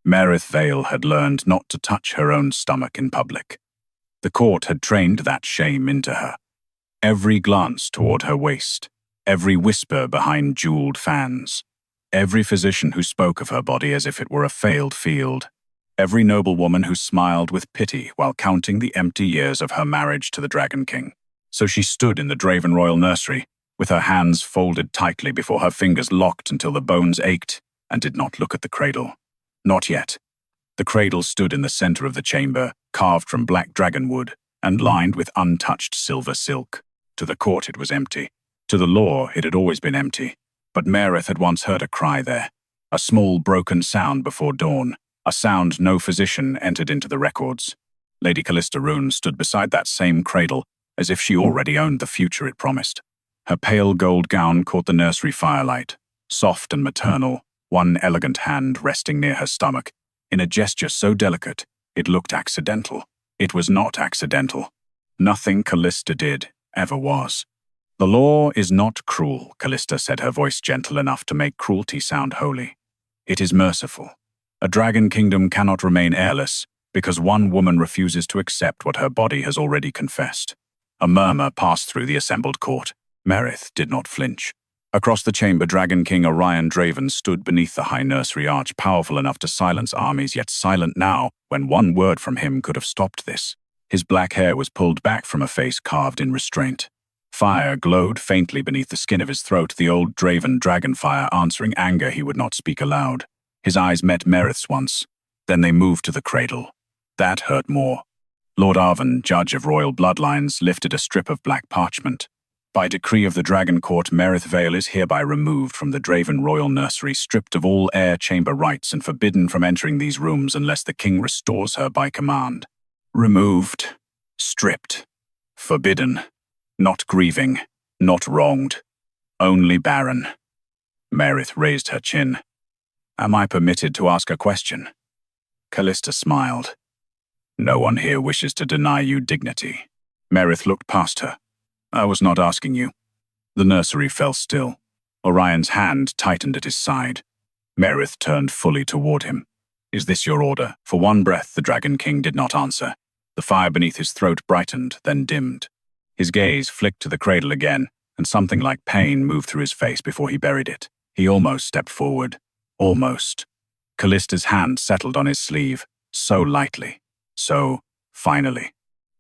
Maerith Vale had learned not to touch her own stomach in public. The court had trained that shame into her. Every glance toward her waist, every whisper behind jeweled fans, every physician who spoke of her body as if it were a failed field, every noblewoman who smiled with pity while counting the empty years of her marriage to the Dragon King. So she stood in the Draven Royal Nursery, with her hands folded tightly before her fingers locked until the bones ached, and did not look at the cradle. Not yet. The cradle stood in the center of the chamber, carved from black dragonwood, and lined with untouched silver silk. To the court it was empty. To the law it had always been empty. But Maerith had once heard a cry there. A small broken sound before dawn. A sound no physician entered into the records. Lady Callista Rune stood beside that same cradle, as if she already owned the future it promised. Her pale gold gown caught the nursery firelight, soft and maternal, one elegant hand resting near her stomach, in a gesture so delicate, it looked accidental. It was not accidental. Nothing Callista did ever was. The law is not cruel, Callista said, her voice gentle enough to make cruelty sound holy. It is merciful. A dragon kingdom cannot remain heirless because one woman refuses to accept what her body has already confessed. A murmur passed through the assembled court. Maerith did not flinch. Across the chamber, Dragon King Orion Draven stood beneath the high nursery arch, powerful enough to silence armies, yet silent now, when one word from him could have stopped this. His black hair was pulled back from a face carved in restraint. Fire glowed faintly beneath the skin of his throat, the old Draven dragonfire answering anger he would not speak aloud. His eyes met Maerith's once. Then they moved to the cradle. That hurt more. Lord Arven, judge of royal bloodlines, lifted a strip of black parchment. By decree of the Dragon Court, Maerith Vale is hereby removed from the Draven Royal Nursery, stripped of all heir chamber rights and forbidden from entering these rooms unless the king restores her by command. Removed. Stripped. Forbidden. Not grieving. Not wronged. Only Barren. Maerith raised her chin. Am I permitted to ask a question? Callista smiled. No one here wishes to deny you dignity. Maerith looked past her. I was not asking you. The nursery fell still. Orion's hand tightened at his side. Maerith turned fully toward him. Is this your order? For one breath, the Dragon King did not answer. The fire beneath his throat brightened, then dimmed. His gaze flicked to the cradle again, and something like pain moved through his face before he buried it. He almost stepped forward. Almost. Callista's hand settled on his sleeve, so lightly. So, finally.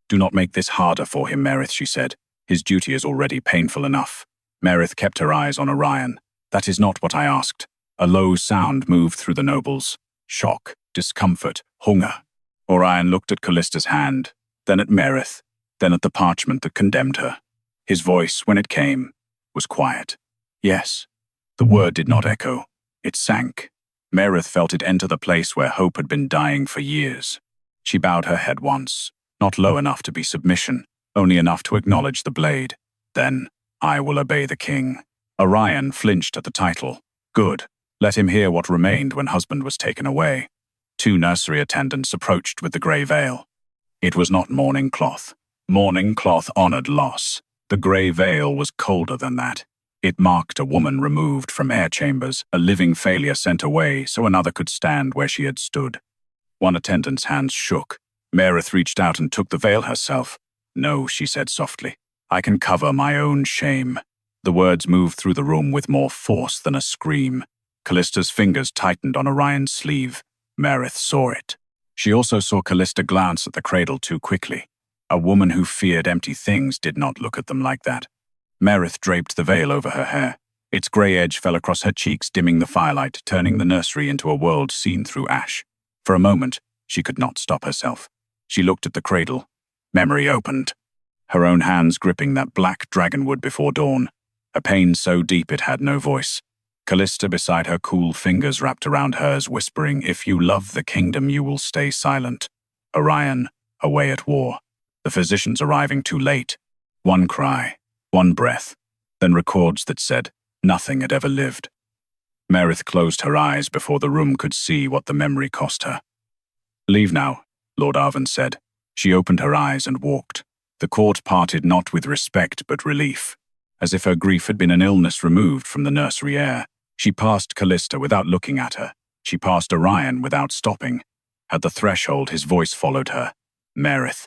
Do not make this harder for him, Maerith, she said. His duty is already painful enough. Maerith kept her eyes on Orion. That is not what I asked. A low sound moved through the nobles. Shock, discomfort, hunger. Orion looked at Callista's hand, then at Maerith, then at the parchment that condemned her. His voice, when it came, was quiet. Yes. The word did not echo. It sank. Maerith felt it enter the place where hope had been dying for years. She bowed her head once, not low enough to be submission, only enough to acknowledge the blade. Then, I will obey the king. Orion flinched at the title. Good. Let him hear what remained when husband was taken away. 2 nursery attendants approached with the grey veil. It was not mourning cloth. Mourning cloth honored loss. The grey veil was colder than that. It marked a woman removed from air chambers, a living failure sent away so another could stand where she had stood. One attendant's hands shook. Maerith reached out and took the veil herself. No, she said softly. I can cover my own shame. The words moved through the room with more force than a scream. Callista's fingers tightened on Orion's sleeve. Maerith saw it. She also saw Callista glance at the cradle too quickly. A woman who feared empty things did not look at them like that. Maerith draped the veil over her hair. Its grey edge fell across her cheeks, dimming the firelight, turning the nursery into a world seen through ash. For a moment, she could not stop herself. She looked at the cradle. Memory opened. Her own hands gripping that black dragonwood before dawn. A pain so deep it had no voice. Callista beside her, cool fingers wrapped around hers, whispering, if you love the kingdom, you will stay silent. Orion, away at war. The physicians arriving too late. One cry, one breath, then records that said nothing had ever lived. Maerith closed her eyes before the room could see what the memory cost her. Leave now, Lord Arven said. She opened her eyes and walked. The court parted not with respect but relief. As if her grief had been an illness removed from the nursery air, she passed Callista without looking at her. She passed Orion without stopping. At the threshold, his voice followed her. Maerith.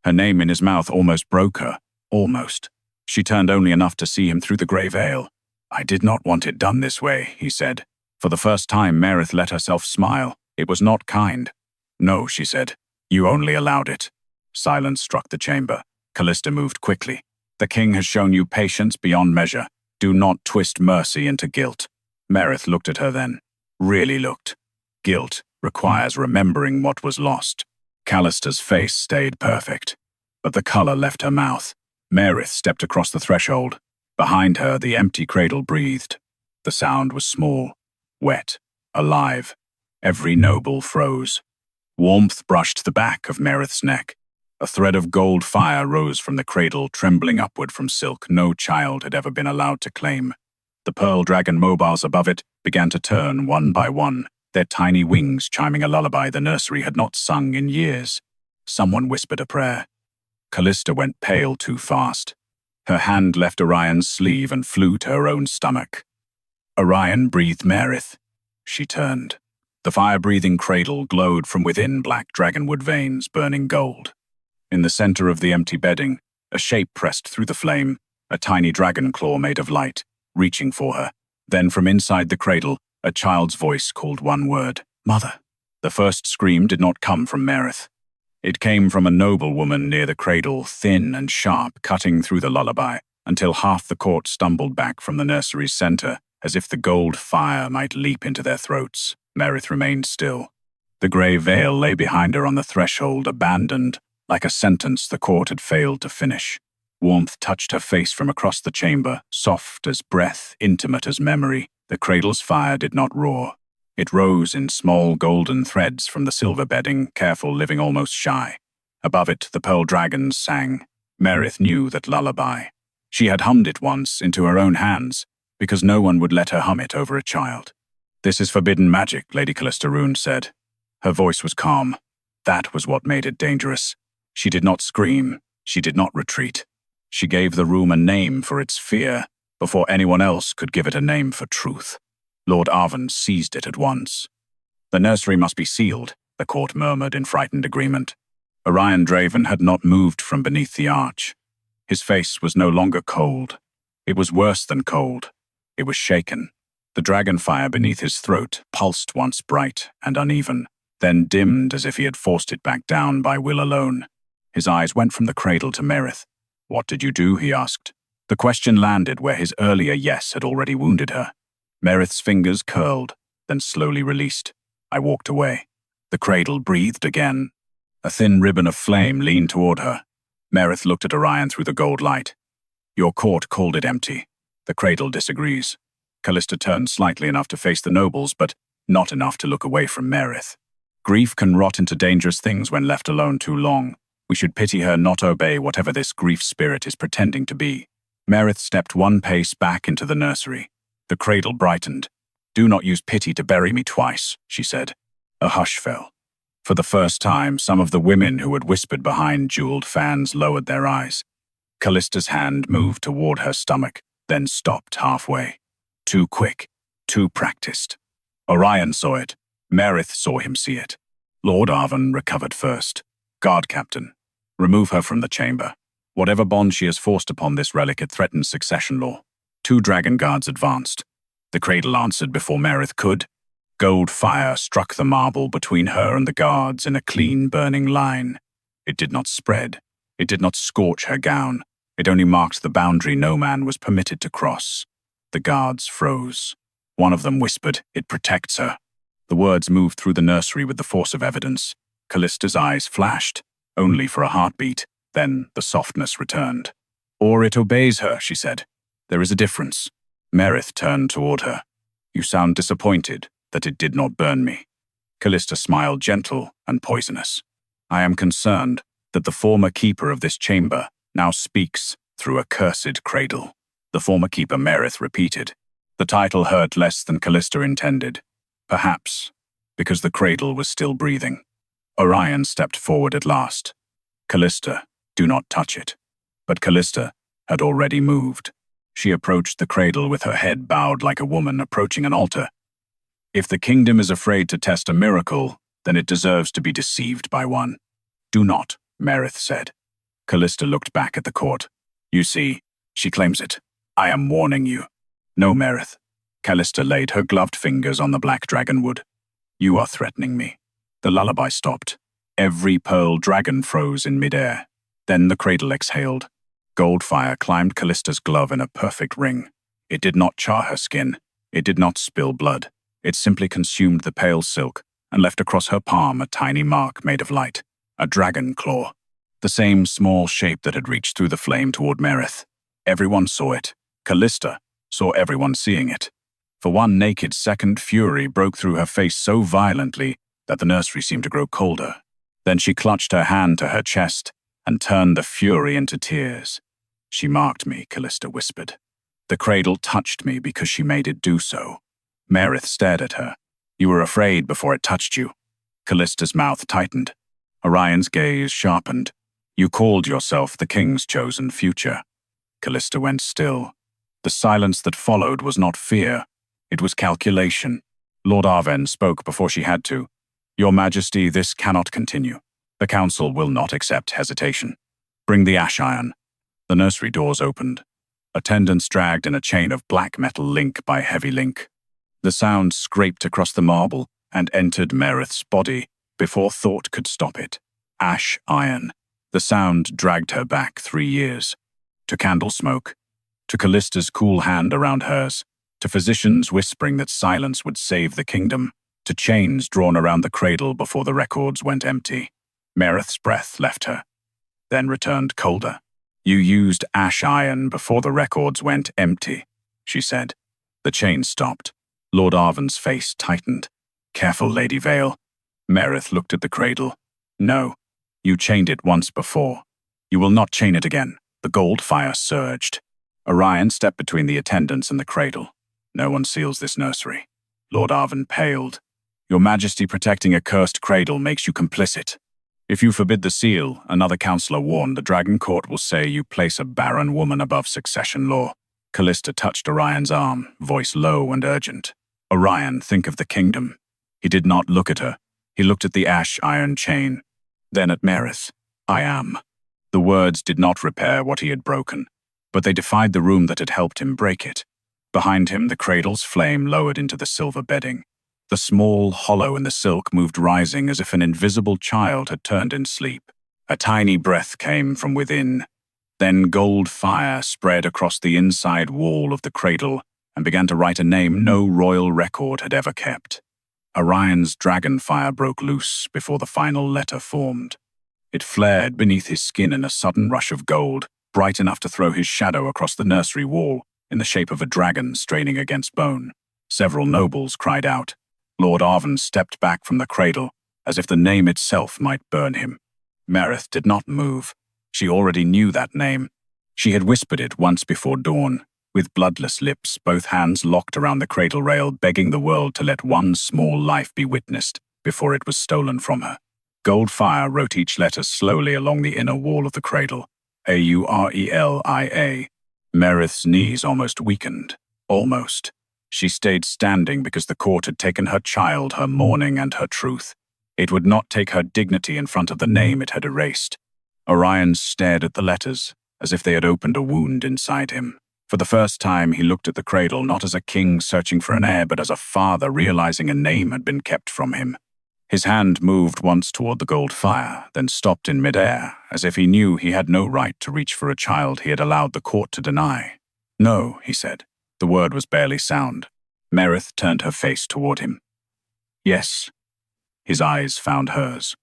Her name in his mouth almost broke her. Almost. She turned only enough to see him through the grey veil. I did not want it done this way, he said. For the first time, Maerith let herself smile. It was not kind. No, she said. You only allowed it. Silence struck the chamber. Callista moved quickly. The king has shown you patience beyond measure. Do not twist mercy into guilt. Maerith looked at her then. Really looked. Guilt requires remembering what was lost. Callista's face stayed perfect, but the color left her mouth. Maerith stepped across the threshold. Behind her, the empty cradle breathed. The sound was small, wet, alive. Every noble froze. Warmth brushed the back of Maerith's neck. A thread of gold fire rose from the cradle, trembling upward from silk no child had ever been allowed to claim. The pearl dragon mobiles above it began to turn one by one, their tiny wings chiming a lullaby the nursery had not sung in years. Someone whispered a prayer. Callista went pale too fast. Her hand left Orion's sleeve and flew to her own stomach. Orion breathed Maerith. She turned. The fire-breathing cradle glowed from within black dragonwood veins, burning gold. In the center of the empty bedding, a shape pressed through the flame, a tiny dragon claw made of light, reaching for her. Then from inside the cradle, a child's voice called one word, Mother. The first scream did not come from Maerith. It came from a noble woman near the cradle, thin and sharp, cutting through the lullaby, until half the court stumbled back from the nursery's center, as if the gold fire might leap into their throats. Maerith remained still. The grey veil lay behind her on the threshold, abandoned, like a sentence the court had failed to finish. Warmth touched her face from across the chamber, soft as breath, intimate as memory. The cradle's fire did not roar. It rose in small golden threads from the silver bedding, careful, living almost shy. Above it, the pearl dragons sang. Maerith knew that lullaby. She had hummed it once into her own hands, because no one would let her hum it over a child. This is forbidden magic, Lady Callista Rune said. Her voice was calm. That was what made it dangerous. She did not scream. She did not retreat. She gave the room a name for its fear, before anyone else could give it a name for truth. Lord Arven seized it at once. The nursery must be sealed, the court murmured in frightened agreement. Orion Draven had not moved from beneath the arch. His face was no longer cold. It was worse than cold. It was shaken. The dragon fire beneath his throat pulsed once bright and uneven, then dimmed as if he had forced it back down by will alone. His eyes went from the cradle to Maerith. What did you do? He asked. The question landed where his earlier yes had already wounded her. Maerith's fingers curled, then slowly released. I walked away. The cradle breathed again. A thin ribbon of flame leaned toward her. Maerith looked at Orion through the gold light. Your court called it empty. The cradle disagrees. Callista turned slightly enough to face the nobles, but not enough to look away from Maerith. Grief can rot into dangerous things when left alone too long. We should pity her, not obey whatever this grief spirit is pretending to be. Maerith stepped one pace back into the nursery. The cradle brightened. Do not use pity to bury me twice, she said. A hush fell. For the first time, some of the women who had whispered behind jeweled fans lowered their eyes. Callista's hand moved toward her stomach, then stopped halfway. Too quick, too practiced. Orion saw it. Maerith saw him see it. Lord Arven recovered first. Guard captain, remove her from the chamber. Whatever bond she has forced upon this relic, it threatens succession law. 2 dragon guards advanced. The cradle answered before Maerith could. Gold fire struck the marble between her and the guards in a clean, burning line. It did not spread. It did not scorch her gown. It only marked the boundary no man was permitted to cross. The guards froze. One of them whispered, "It protects her." The words moved through the nursery with the force of evidence. Callista's eyes flashed, only for a heartbeat. Then the softness returned. "Or it obeys her," she said. "There is a difference." Maerith turned toward her. "You sound disappointed that it did not burn me." Callista smiled, gentle and poisonous. "I am concerned that the former keeper of this chamber now speaks through a cursed cradle." The former keeper, Maerith repeated. The title hurt less than Callista intended. Perhaps because the cradle was still breathing. Orion stepped forward at last. "Callista, do not touch it." But Callista had already moved. She approached the cradle with her head bowed like a woman approaching an altar. If the kingdom is afraid to test a miracle, then it deserves to be deceived by one. Do not, Maerith said. Callista looked back at the court. You see, she claims it. I am warning you. No, Maerith. Callista laid her gloved fingers on the black dragon wood. You are threatening me. The lullaby stopped. Every pearl dragon froze in midair. Then the cradle exhaled. Gold fire climbed Callista's glove in a perfect ring. It did not char her skin. It did not spill blood. It simply consumed the pale silk and left across her palm a tiny mark made of light, a dragon claw. The same small shape that had reached through the flame toward Maerith. Everyone saw it. Callista saw everyone seeing it. For one naked second, fury broke through her face so violently that the nursery seemed to grow colder. Then she clutched her hand to her chest and turned the fury into tears. She marked me, Callista whispered. The cradle touched me because she made it do so. Maerith stared at her. You were afraid before it touched you. Callista's mouth tightened. Orion's gaze sharpened. You called yourself the king's chosen future. Callista went still. The silence that followed was not fear. It was calculation. Lord Arven spoke before she had to. Your Majesty, this cannot continue. The council will not accept hesitation. Bring the ash iron. The nursery doors opened. Attendants dragged in a chain of black metal link by heavy link. The sound scraped across the marble and entered Maerith's body before thought could stop it. Ash iron. The sound dragged her back 3 years. To candle smoke. To Callista's cool hand around hers. To physicians whispering that silence would save the kingdom. To chains drawn around the cradle before the records went empty. Maerith's breath left her, then returned colder. You used ash iron before the records went empty, she said. The chain stopped. Lord Arven's face tightened. Careful, Lady Vale. Maerith looked at the cradle. No, you chained it once before. You will not chain it again. The gold fire surged. Orion stepped between the attendants and the cradle. No one seals this nursery. Lord Arven paled. Your Majesty protecting a cursed cradle makes you complicit. If you forbid the seal, another councillor warned, the Dragon Court will say you place a barren woman above succession law. Callista touched Orion's arm, voice low and urgent. Orion, think of the kingdom. He did not look at her. He looked at the ash iron chain. Then at Maerith. I am. The words did not repair what he had broken, but they defied the room that had helped him break it. Behind him, the cradle's flame lowered into the silver bedding. The small hollow in the silk moved rising as if an invisible child had turned in sleep. A tiny breath came from within. Then gold fire spread across the inside wall of the cradle and began to write a name no royal record had ever kept. Orion's dragon fire broke loose before the final letter formed. It flared beneath his skin in a sudden rush of gold, bright enough to throw his shadow across the nursery wall in the shape of a dragon straining against bone. Several nobles cried out. Lord Arven stepped back from the cradle, as if the name itself might burn him. Maerith did not move. She already knew that name. She had whispered it once before dawn, with bloodless lips, both hands locked around the cradle rail, begging the world to let one small life be witnessed before it was stolen from her. Gold fire wrote each letter slowly along the inner wall of the cradle. Aurelia. Maerith's knees almost weakened. Almost. She stayed standing because the court had taken her child, her mourning, and her truth. It would not take her dignity in front of the name it had erased. Orion stared at the letters, as if they had opened a wound inside him. For the first time, he looked at the cradle not as a king searching for an heir, but as a father realizing a name had been kept from him. His hand moved once toward the gold fire, then stopped in midair, as if he knew he had no right to reach for a child he had allowed the court to deny. No, he said. The word was barely sound. Maerith turned her face toward him. Yes. His eyes found hers.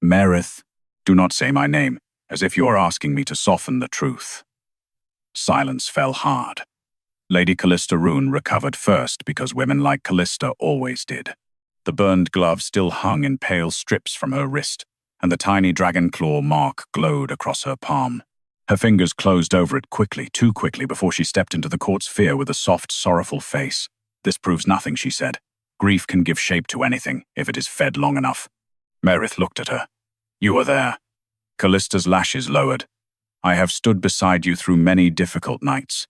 Maerith, do not say my name, as if you are asking me to soften the truth. Silence fell hard. Lady Callista Rune recovered first because women like Callista always did. The burned glove still hung in pale strips from her wrist, and the tiny dragon claw mark glowed across her palm. Her fingers closed over it quickly, too quickly, before she stepped into the court sphere with a soft, sorrowful face. This proves nothing, she said. Grief can give shape to anything, if it is fed long enough. Maerith looked at her. You are there. Callista's lashes lowered. I have stood beside you through many difficult nights.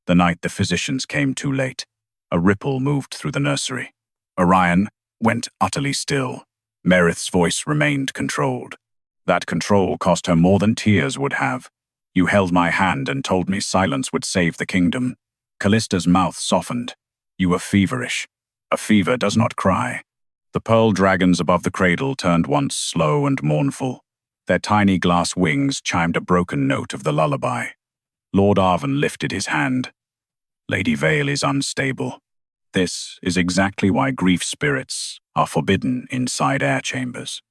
The night the physicians came too late. A ripple moved through the nursery. Orion went utterly still. Maerith's voice remained controlled. That control cost her more than tears would have. You held my hand and told me silence would save the kingdom. Callista's mouth softened. You were feverish. A fever does not cry. The pearl dragons above the cradle turned once slow and mournful. Their tiny glass wings chimed a broken note of the lullaby. Lord Arven lifted his hand. Lady Vale is unstable. This is exactly why grief spirits are forbidden inside air chambers.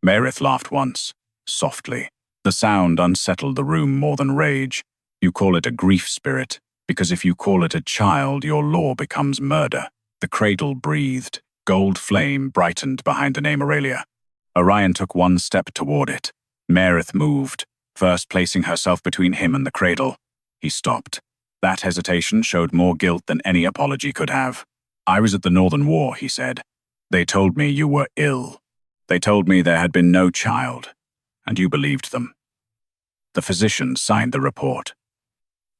Maerith laughed once, softly. The sound unsettled the room more than rage. You call it a grief spirit, because if you call it a child, your law becomes murder. The cradle breathed. Gold flame brightened behind the name Aurelia. Orion took one step toward it. Maerith moved, first placing herself between him and the cradle. He stopped. That hesitation showed more guilt than any apology could have. I was at the Northern War, he said. They told me you were ill. They told me there had been no child, and you believed them. The physician signed the report.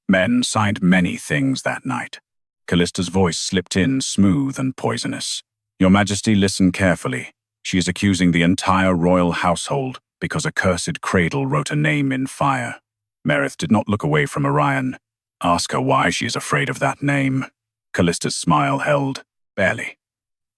Men signed many things that night. Callista's voice slipped in, smooth and poisonous. Your Majesty, listen carefully. She is accusing the entire royal household because a cursed cradle wrote a name in fire. Maerith did not look away from Orion. Ask her why she is afraid of that name. Callista's smile held. Barely.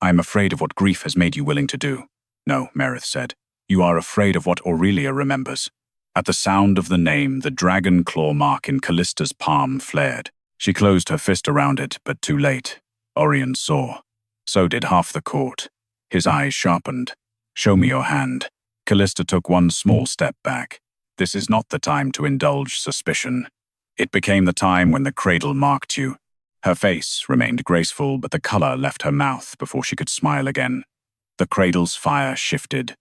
I am afraid of what grief has made you willing to do. No, Maerith said. You are afraid of what Aurelia remembers. At the sound of the name, the dragon claw mark in Callista's palm flared. She closed her fist around it, but too late. Orion saw. So did half the court. His eyes sharpened. Show me your hand. Callista took one small step back. This is not the time to indulge suspicion. It became the time when the cradle marked you. Her face remained graceful, but the color left her mouth before she could smile again. The cradle's fire shifted.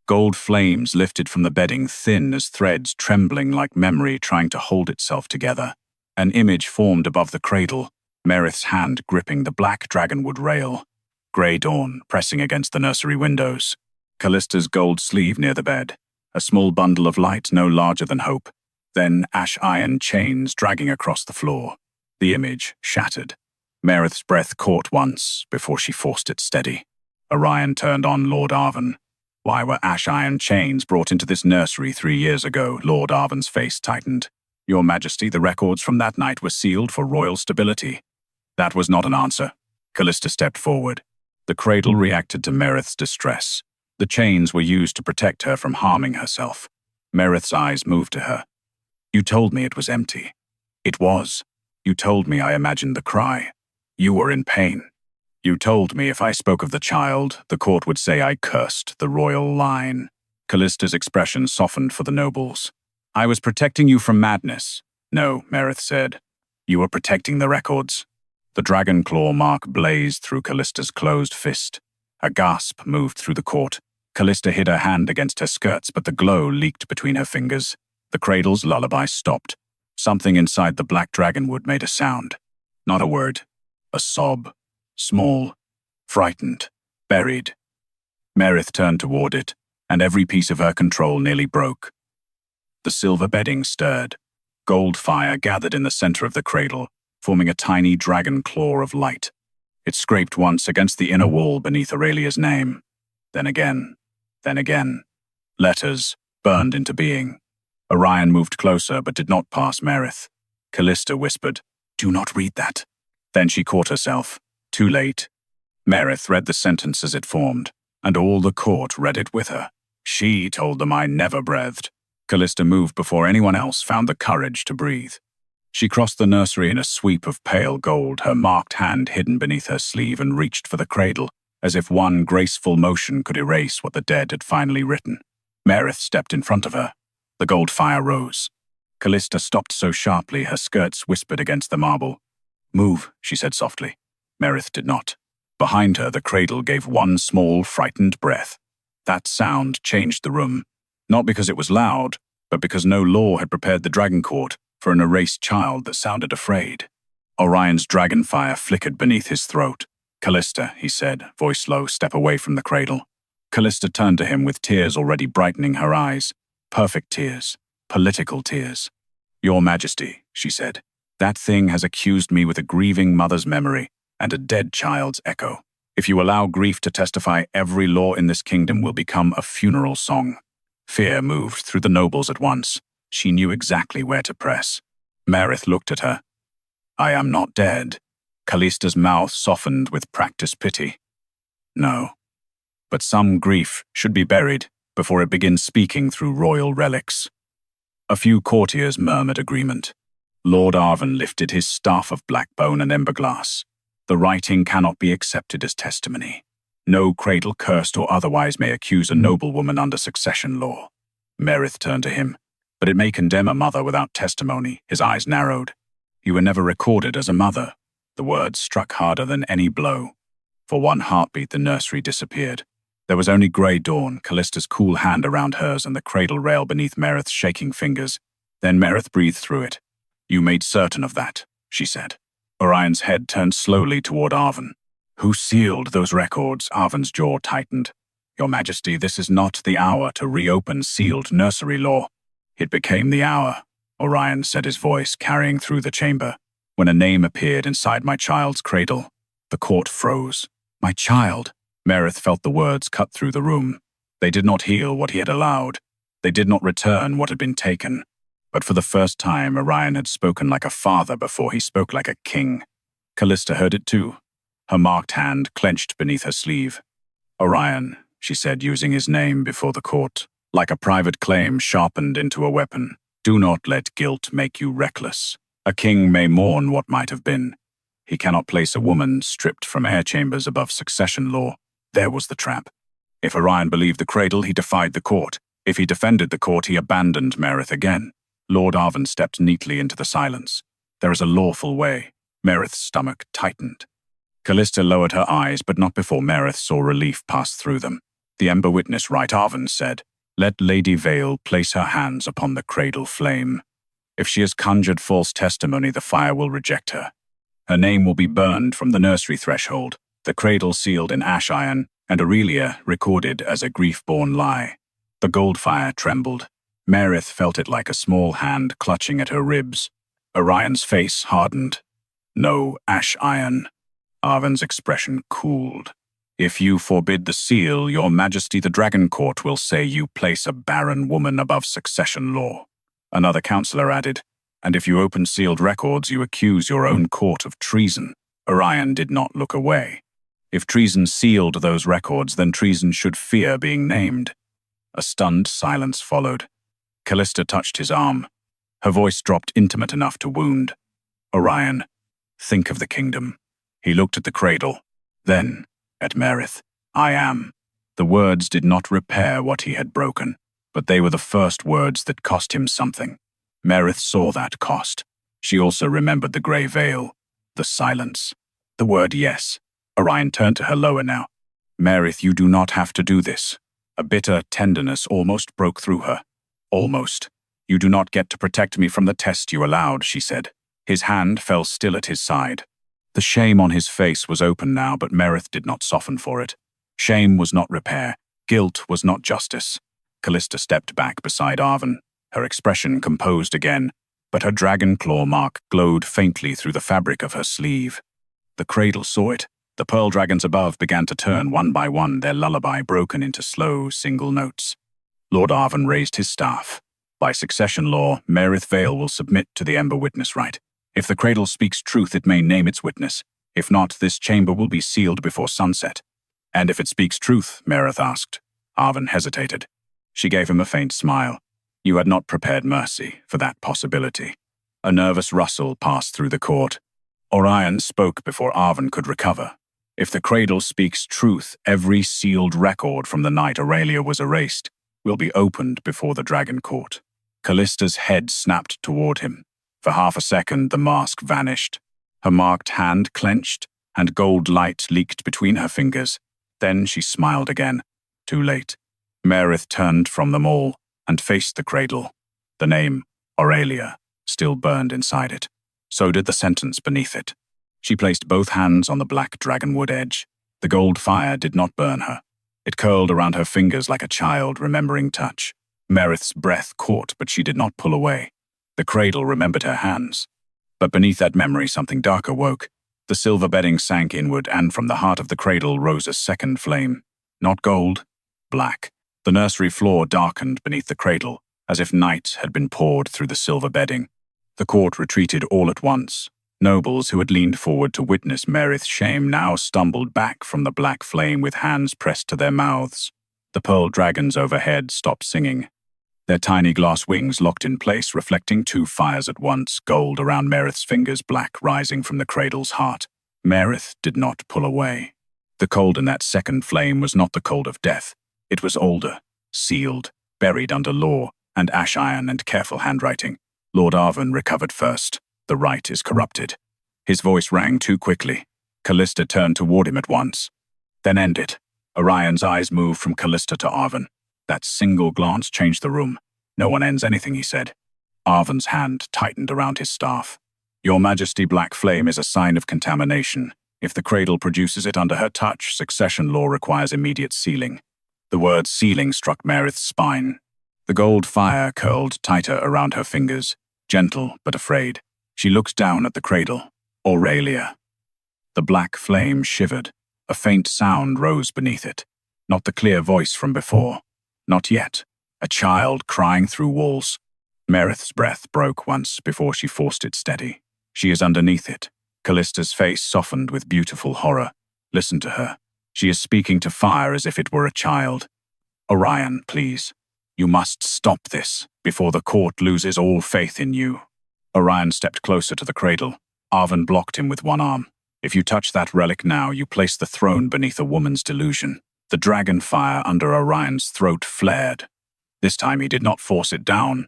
Gold flames lifted from the bedding, thin as threads, trembling like memory trying to hold itself together. An image formed above the cradle, Maerith's hand gripping the black dragonwood rail. Grey dawn pressing against the nursery windows. Callista's gold sleeve near the bed. A small bundle of light no larger than hope. Then ash iron chains dragging across the floor. The image shattered. Maerith's breath caught once before she forced it steady. Orion turned on Lord Arven. Why were ash iron chains brought into this nursery 3 years ago? Lord Arven's face tightened. Your Majesty, the records from that night were sealed for royal stability. That was not an answer. Callista stepped forward. The cradle reacted to Maerith's distress. The chains were used to protect her from harming herself. Maerith's eyes moved to her. You told me it was empty. It was. You told me I imagined the cry. You were in pain. You told me if I spoke of the child, the court would say I cursed the royal line. Callista's expression softened for the nobles. I was protecting you from madness. No, Maerith said. You were protecting the records. The dragon claw mark blazed through Callista's closed fist. A gasp moved through the court. Callista hid her hand against her skirts, but the glow leaked between her fingers. The cradle's lullaby stopped. Something inside the black dragonwood made a sound. Not a word. A sob. Small. Frightened. Buried. Maerith turned toward it, and every piece of her control nearly broke. The silver bedding stirred. Gold fire gathered in the center of the cradle, forming a tiny dragon claw of light. It scraped once against the inner wall beneath Aurelia's name. Then again. Then again. Letters burned into being. Orion moved closer but did not pass Maerith. Callista whispered, "Do not read that." Then she caught herself. Too late. Maerith read the sentence as it formed, and all the court read it with her. She told them I never breathed. Callista moved before anyone else found the courage to breathe. She crossed the nursery in a sweep of pale gold, her marked hand hidden beneath her sleeve, and reached for the cradle, as if one graceful motion could erase what the dead had finally written. Maerith stepped in front of her. The gold fire rose. Callista stopped so sharply her skirts whispered against the marble. "Move," she said softly. Maerith did not. Behind her, the cradle gave one small, frightened breath. That sound changed the room, not because it was loud, but because no law had prepared the Dragon Court for an erased child that sounded afraid. Orion's dragonfire flickered beneath his throat. "Callista," he said, voice low, "step away from the cradle." Callista turned to him with tears already brightening her eyes. Perfect tears. Political tears. "Your Majesty," she said, "that thing has accused me with a grieving mother's memory and a dead child's echo. If you allow grief to testify, every law in this kingdom will become a funeral song. Fear moved through the nobles at once. She knew exactly where to press. Maerith looked at her. I am not dead. Callista's mouth softened with practiced pity. No. But some grief should be buried before it begins speaking through royal relics. A few courtiers murmured agreement. Lord Arven lifted his staff of blackbone and emberglass. The writing cannot be accepted as testimony. No cradle, cursed or otherwise, may accuse a noblewoman under succession law. Maerith turned to him. But it may condemn a mother without testimony. His eyes narrowed. You were never recorded as a mother. The words struck harder than any blow. For one heartbeat, the nursery disappeared. There was only grey dawn, Callista's cool hand around hers and the cradle rail beneath Maerith's shaking fingers. Then Maerith breathed through it. You made certain of that, she said. Orion's head turned slowly toward Arven. Who sealed those records? Arven's jaw tightened. Your Majesty, this is not the hour to reopen sealed nursery law. It became the hour, Orion said, his voice carrying through the chamber, when a name appeared inside my child's cradle. The court froze. My child? Maerith felt the words cut through the room. They did not heal what he had allowed. They did not return what had been taken. But for the first time, Orion had spoken like a father before he spoke like a king. Callista heard it too. Her marked hand clenched beneath her sleeve. Orion, she said, using his name before the court, like a private claim sharpened into a weapon. Do not let guilt make you reckless. A king may mourn what might have been. He cannot place a woman stripped from air chambers above succession law. There was the trap. If Orion believed the cradle, he defied the court. If he defended the court, he abandoned Maerith again. Lord Arven stepped neatly into the silence. There is a lawful way. Maerith's stomach tightened. Callista lowered her eyes, but not before Maerith saw relief pass through them. The Ember Witness, right, Arven said. Let Lady Vale place her hands upon the cradle flame. If she has conjured false testimony, the fire will reject her. Her name will be burned from the nursery threshold, the cradle sealed in ash iron, and Aurelia recorded as a grief-born lie. The gold fire trembled. Maerith felt it like a small hand clutching at her ribs. Orion's face hardened. No ash iron. Arven's expression cooled. If you forbid the seal, your Majesty the Dragon Court will say you place a barren woman above succession law. Another councillor added, and if you open sealed records, you accuse your own court of treason. Orion did not look away. If treason sealed those records, then treason should fear being named. A stunned silence followed. Callista touched his arm. Her voice dropped intimate enough to wound. Orion, think of the kingdom. He looked at the cradle, then at Maerith. I am. The words did not repair what he had broken, but they were the first words that cost him something. Maerith saw that cost. She also remembered the grey veil, the silence, the word yes. Orion turned to her lower now. Maerith, you do not have to do this. A bitter tenderness almost broke through her. Almost. You do not get to protect me from the test you allowed, she said. His hand fell still at his side. The shame on his face was open now, but Maerith did not soften for it. Shame was not repair. Guilt was not justice. Callista stepped back beside Arven, her expression composed again, but her dragon claw mark glowed faintly through the fabric of her sleeve. The cradle saw it. The pearl dragons above began to turn one by one, their lullaby broken into slow, single notes. Lord Arven raised his staff. By succession law, Maerith Vale will submit to the Ember Witness right. If the cradle speaks truth, it may name its witness. If not, this chamber will be sealed before sunset. And if it speaks truth, Maerith asked. Arven hesitated. She gave him a faint smile. You had not prepared mercy for that possibility. A nervous rustle passed through the court. Orion spoke before Arven could recover. If the cradle speaks truth, every sealed record from the night Aurelia was erased will be opened before the Dragon Court. Callista's head snapped toward him. For half a second, the mask vanished. Her marked hand clenched, and gold light leaked between her fingers. Then she smiled again. Too late. Maerith turned from them all and faced the cradle. The name, Aurelia, still burned inside it. So did the sentence beneath it. She placed both hands on the black dragonwood edge. The gold fire did not burn her. It curled around her fingers like a child remembering touch. Maerith's breath caught, but she did not pull away. The cradle remembered her hands. But beneath that memory, something darker woke. The The silver bedding sank inward, and from the heart of the cradle rose a second flame. Not gold, black. The nursery floor darkened beneath the cradle, as if night had been poured through the silver bedding. The court retreated all at once. Nobles who had leaned forward to witness Maerith's shame now stumbled back from the black flame with hands pressed to their mouths. The pearl dragons overhead stopped singing. Their tiny glass wings locked in place, reflecting two fires at once, gold around Maerith's fingers, black rising from the cradle's heart. Maerith did not pull away. The cold in that second flame was not the cold of death. It was older, sealed, buried under law and ash iron and careful handwriting. Lord Arven recovered first. The rite is corrupted. His voice rang too quickly. Callista turned toward him at once, then ended. Orion's eyes moved from Callista to Arven. That single glance changed the room. No one ends anything, he said. Arven's hand tightened around his staff. Your Majesty, black flame is a sign of contamination. If the cradle produces it under her touch, succession law requires immediate sealing. The word sealing struck Maerith's spine. The gold fire curled tighter around her fingers, gentle but afraid. She looked down at the cradle. Aurelia. The black flame shivered. A faint sound rose beneath it. Not the clear voice from before. Not yet. A child crying through walls. Maerith's breath broke once before she forced it steady. She is underneath it. Callista's face softened with beautiful horror. Listen to her. She is speaking to fire as if it were a child. Orion, please. You must stop this before the court loses all faith in you. Orion stepped closer to the cradle. Arven blocked him with one arm. If you touch that relic now, you place the throne beneath a woman's delusion. The dragon fire under Orion's throat flared. This time he did not force it down.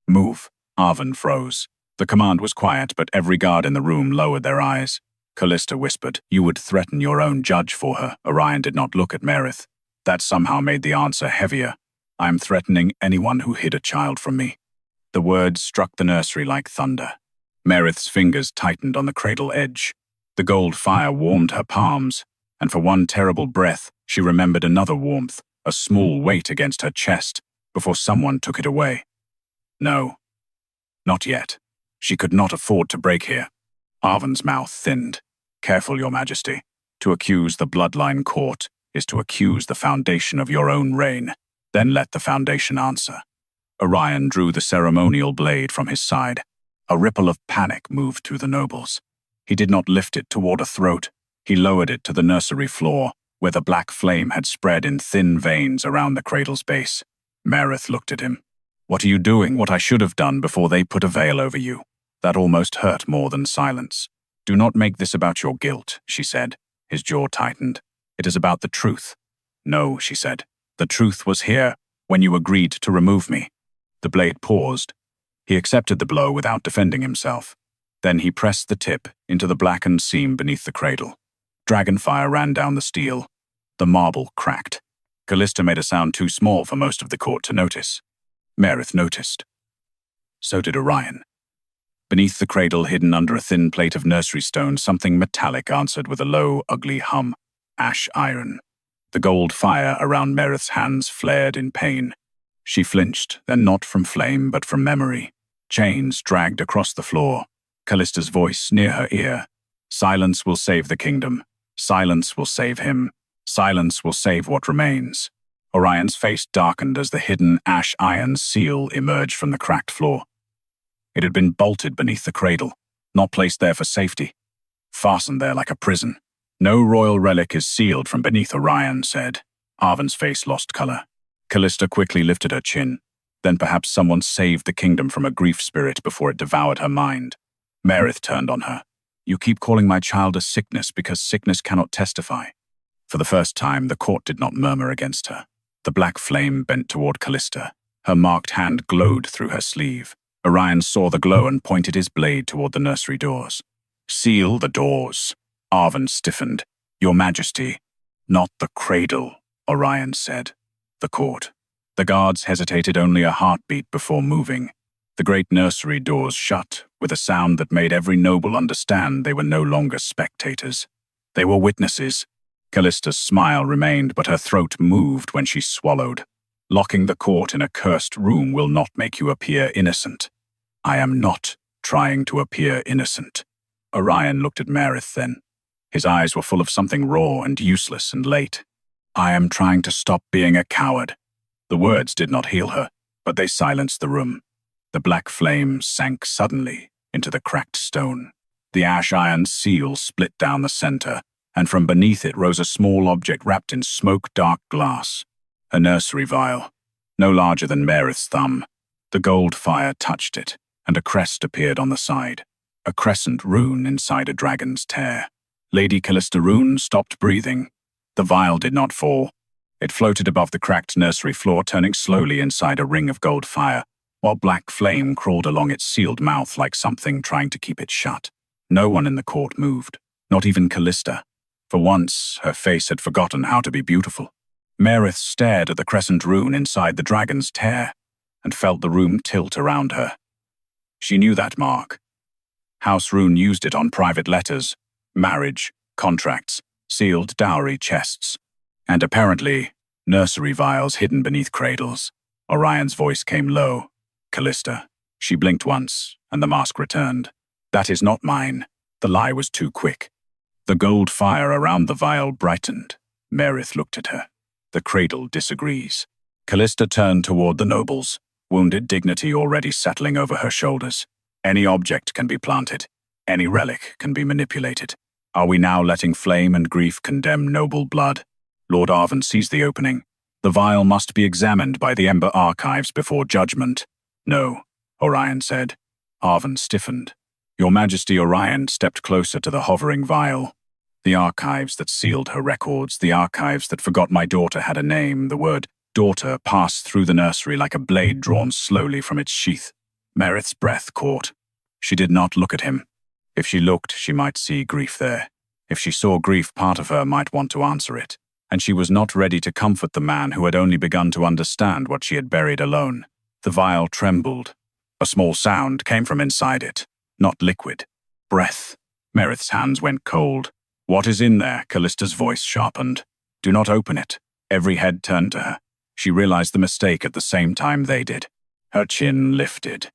Move. Arven froze. The command was quiet, but every guard in the room lowered their eyes. Callista whispered, "You would threaten your own judge for her." Orion did not look at Maerith. That somehow made the answer heavier. "I am threatening anyone who hid a child from me." The words struck the nursery like thunder. Maerith's fingers tightened on the cradle edge. The gold fire warmed her palms, and for one terrible breath, she remembered another warmth, a small weight against her chest, before someone took it away. No. Not yet. She could not afford to break here. Arven's mouth thinned. "Careful, Your Majesty. To accuse the bloodline court is to accuse the foundation of your own reign. Then let the foundation answer." Orion drew the ceremonial blade from his side. A ripple of panic moved through the nobles. He did not lift it toward a throat. He lowered it to the nursery floor, where the black flame had spread in thin veins around the cradle's base. Maerith looked at him. "What are you doing? What I should have done before they put a veil over you." That almost hurt more than silence. "Do not make this about your guilt," she said. His jaw tightened. "It is about the truth." "No," she said. "The truth was here when you agreed to remove me." The blade paused. He accepted the blow without defending himself. Then he pressed the tip into the blackened seam beneath the cradle. Dragonfire ran down the steel. The marble cracked. Callista made a sound too small for most of the court to notice. Maerith noticed. So did Orion. Beneath the cradle, hidden under a thin plate of nursery stone, something metallic answered with a low, ugly hum. Ash iron. The gold fire around Maerith's hands flared in pain. She flinched, then not from flame, but from memory. Chains dragged across the floor. Callista's voice near her ear. "Silence will save the kingdom. Silence will save him. Silence will save what remains." Orion's face darkened as the hidden ash iron seal emerged from the cracked floor. It had been bolted beneath the cradle, not placed there for safety. Fastened there like a prison. "No royal relic is sealed from beneath," Orion said. Arven's face lost color. Callista quickly lifted her chin. Then perhaps someone saved the kingdom from a grief spirit before it devoured her mind. Maerith turned on her. "You keep calling my child a sickness because sickness cannot testify." For the first time, the court did not murmur against her. The black flame bent toward Callista. Her marked hand glowed through her sleeve. Orion saw the glow and pointed his blade toward the nursery doors. "Seal the doors." Arven stiffened. "Your Majesty." "Not the cradle," Orion said. The court. The guards hesitated only a heartbeat before moving. The great nursery doors shut, with a sound that made every noble understand they were no longer spectators. They were witnesses. Callista's smile remained, but her throat moved when she swallowed. "Locking the court in a cursed room will not make you appear innocent." "I am not trying to appear innocent." Orion looked at Maerith then. His eyes were full of something raw and useless and late. "I am trying to stop being a coward." The words did not heal her, but they silenced the room. The black flame sank suddenly into the cracked stone. The ash-iron seal split down the center, and from beneath it rose a small object wrapped in smoke-dark glass. A nursery vial, no larger than Maerith's thumb. The gold fire touched it, and a crest appeared on the side. A crescent rune inside a dragon's tear. Lady Callista Rune stopped breathing. The vial did not fall. It floated above the cracked nursery floor, turning slowly inside a ring of gold fire, while black flame crawled along its sealed mouth like something trying to keep it shut. No one in the court moved, not even Callista. For once, her face had forgotten how to be beautiful. Maerith stared at the crescent rune inside the dragon's tear, and felt the room tilt around her. She knew that mark. House Rune used it on private letters, marriage, contracts, sealed dowry chests, and apparently, nursery vials hidden beneath cradles. Orion's voice came low. "Callista." She blinked once, and the mask returned. "That is not mine." The lie was too quick. The gold fire around the vial brightened. Maerith looked at her. "The cradle disagrees." Callista turned toward the nobles, wounded dignity already settling over her shoulders. "Any object can be planted. Any relic can be manipulated. Are we now letting flame and grief condemn noble blood?" Lord Arven seized the opening. "The vial must be examined by the Ember Archives before judgment." "No," Orion said. Arven stiffened. "Your Majesty." Orion stepped closer to the hovering vial. "The archives that sealed her records, the archives that forgot my daughter had a name." The word daughter passed through the nursery like a blade drawn slowly from its sheath. Maerith's breath caught. She did not look at him. If she looked, she might see grief there. If she saw grief, part of her might want to answer it. And she was not ready to comfort the man who had only begun to understand what she had buried alone. The vial trembled. A small sound came from inside it. Not liquid. Breath. Maerith's hands went cold. "What is in there?" Callista's voice sharpened. "Do not open it." Every head turned to her. She realized the mistake at the same time they did. Her chin lifted.